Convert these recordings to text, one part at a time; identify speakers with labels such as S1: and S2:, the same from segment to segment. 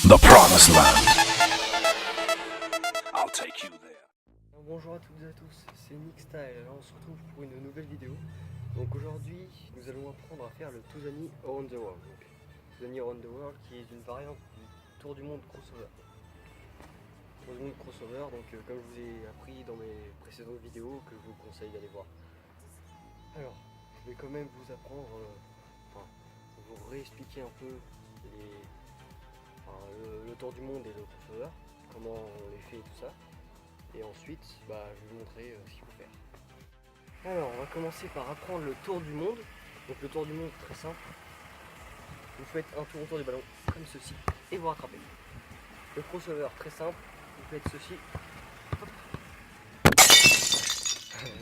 S1: The Promised Land. I'll take you there.
S2: Bonjour à toutes et à tous, c'est Nick Style. Alors on se retrouve pour une nouvelle vidéo. Donc aujourd'hui, nous allons apprendre à faire le Tuzani Around the World. Donc, Tuzani Around the World qui est une variante du Tour du Monde crossover. Tour du Monde crossover, donc comme je vous ai appris dans mes précédentes vidéos, que je vous conseille d'aller voir. Alors, je vais quand même vous apprendre, vous réexpliquer un peu le Tour du Monde et le crossover, comment on les fait et tout ça. Et ensuite, je vais vous montrer ce qu'il faut faire. Alors, on va commencer par apprendre le tour du monde. Donc le tour du monde, très simple. Vous faites un tour autour du ballon, comme ceci, et vous rattrapez. Le crossover, très simple. Vous faites ceci. Hop.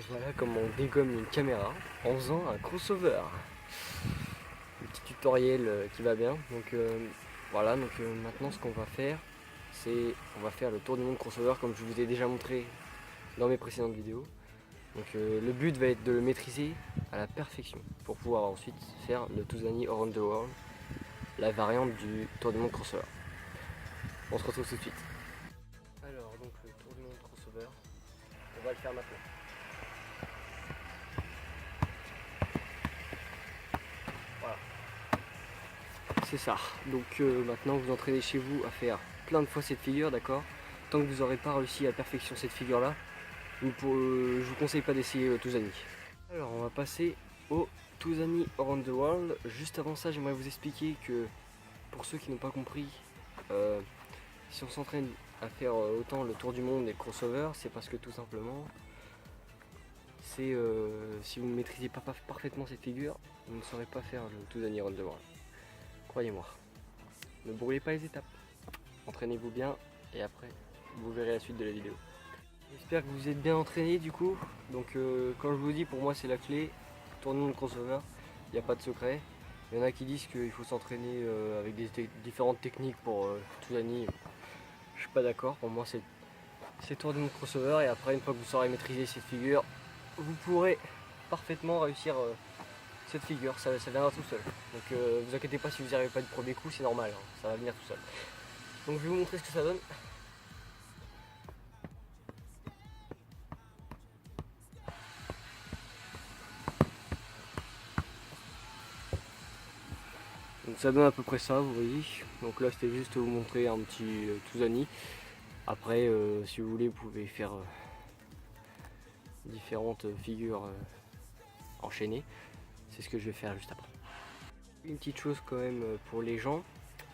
S2: Voilà comment on dégomme une caméra en faisant un crossover. Un petit tutoriel qui va bien. Donc voilà, maintenant ce qu'on va faire, c'est on va faire le tour du monde crossover comme je vous ai déjà montré dans mes précédentes vidéos. Donc le but va être de le maîtriser à la perfection pour pouvoir ensuite faire le Tuzani Around the World, la variante du tour du monde crossover. On se retrouve tout de suite. Alors donc le tour du monde crossover, on va le faire maintenant. Voilà. C'est ça. Donc maintenant vous entraînez chez vous à faire plein de fois cette figure, d'accord? Tant que vous n'aurez pas réussi à perfection cette figure là, je vous conseille pas d'essayer le Tuzani. Alors on va passer au Tuzani Around the World. Juste avant ça, j'aimerais vous expliquer que pour ceux qui n'ont pas compris, si on s'entraîne à faire autant le tour du monde et le crossover, c'est parce que tout simplement, c'est si vous ne maîtrisez pas parfaitement cette figure, vous ne saurez pas faire le Tuzani Around the World. Croyez-moi. Ne brûlez pas les étapes. Entraînez-vous bien et après, vous verrez la suite de la vidéo. J'espère que vous êtes bien entraîné du coup. Donc comme je vous dis, pour moi c'est la clé. Tour du monde crossover, il n'y a pas de secret. Il y en a qui disent qu'il faut s'entraîner avec des différentes techniques pour Tuzani. Je suis pas d'accord, pour moi c'est tour du monde crossover et après une fois que vous saurez maîtriser cette figure, vous pourrez parfaitement réussir cette figure, ça viendra tout seul. Donc vous inquiétez pas si vous n'y arrivez pas du premier coup, c'est normal, hein, ça va venir tout seul. Donc je vais vous montrer ce que ça donne. Donc ça donne à peu près ça, vous voyez. Donc là c'était juste vous montrer un petit Tuzani. Après si vous voulez vous pouvez faire différentes figures enchaînées. C'est ce que je vais faire juste après. Une petite chose quand même pour les gens,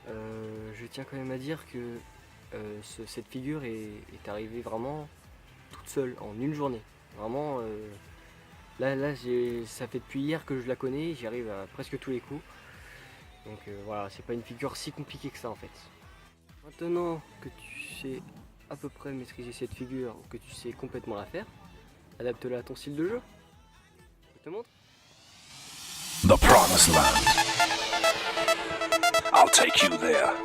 S2: je tiens quand même à dire que cette figure est arrivée vraiment toute seule en une journée. Vraiment là ça fait depuis hier que je la connais, j'y arrive à presque tous les coups. Donc voilà, c'est pas une figure si compliquée que ça en fait. Maintenant que tu sais à peu près maîtriser cette figure, que tu sais complètement la faire, adapte-la à ton style de jeu. Je te montre.
S1: The Promised Land. I'll take you there.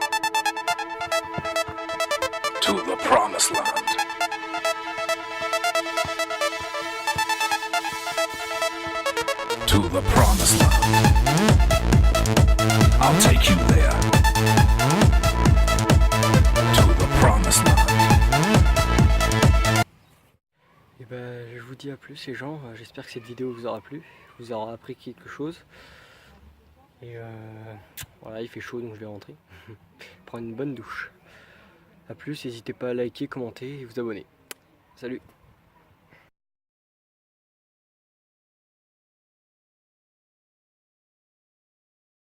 S1: To the Promised Land. To the Promised Land. I'll take you there. To the Promised Land.
S2: Et je vous dis à plus les gens, j'espère que cette vidéo vous aura plu, vous aura appris quelque chose. Et voilà, il fait chaud donc je vais rentrer, prendre une bonne douche. A plus, n'hésitez pas à liker, commenter et vous abonner. Salut!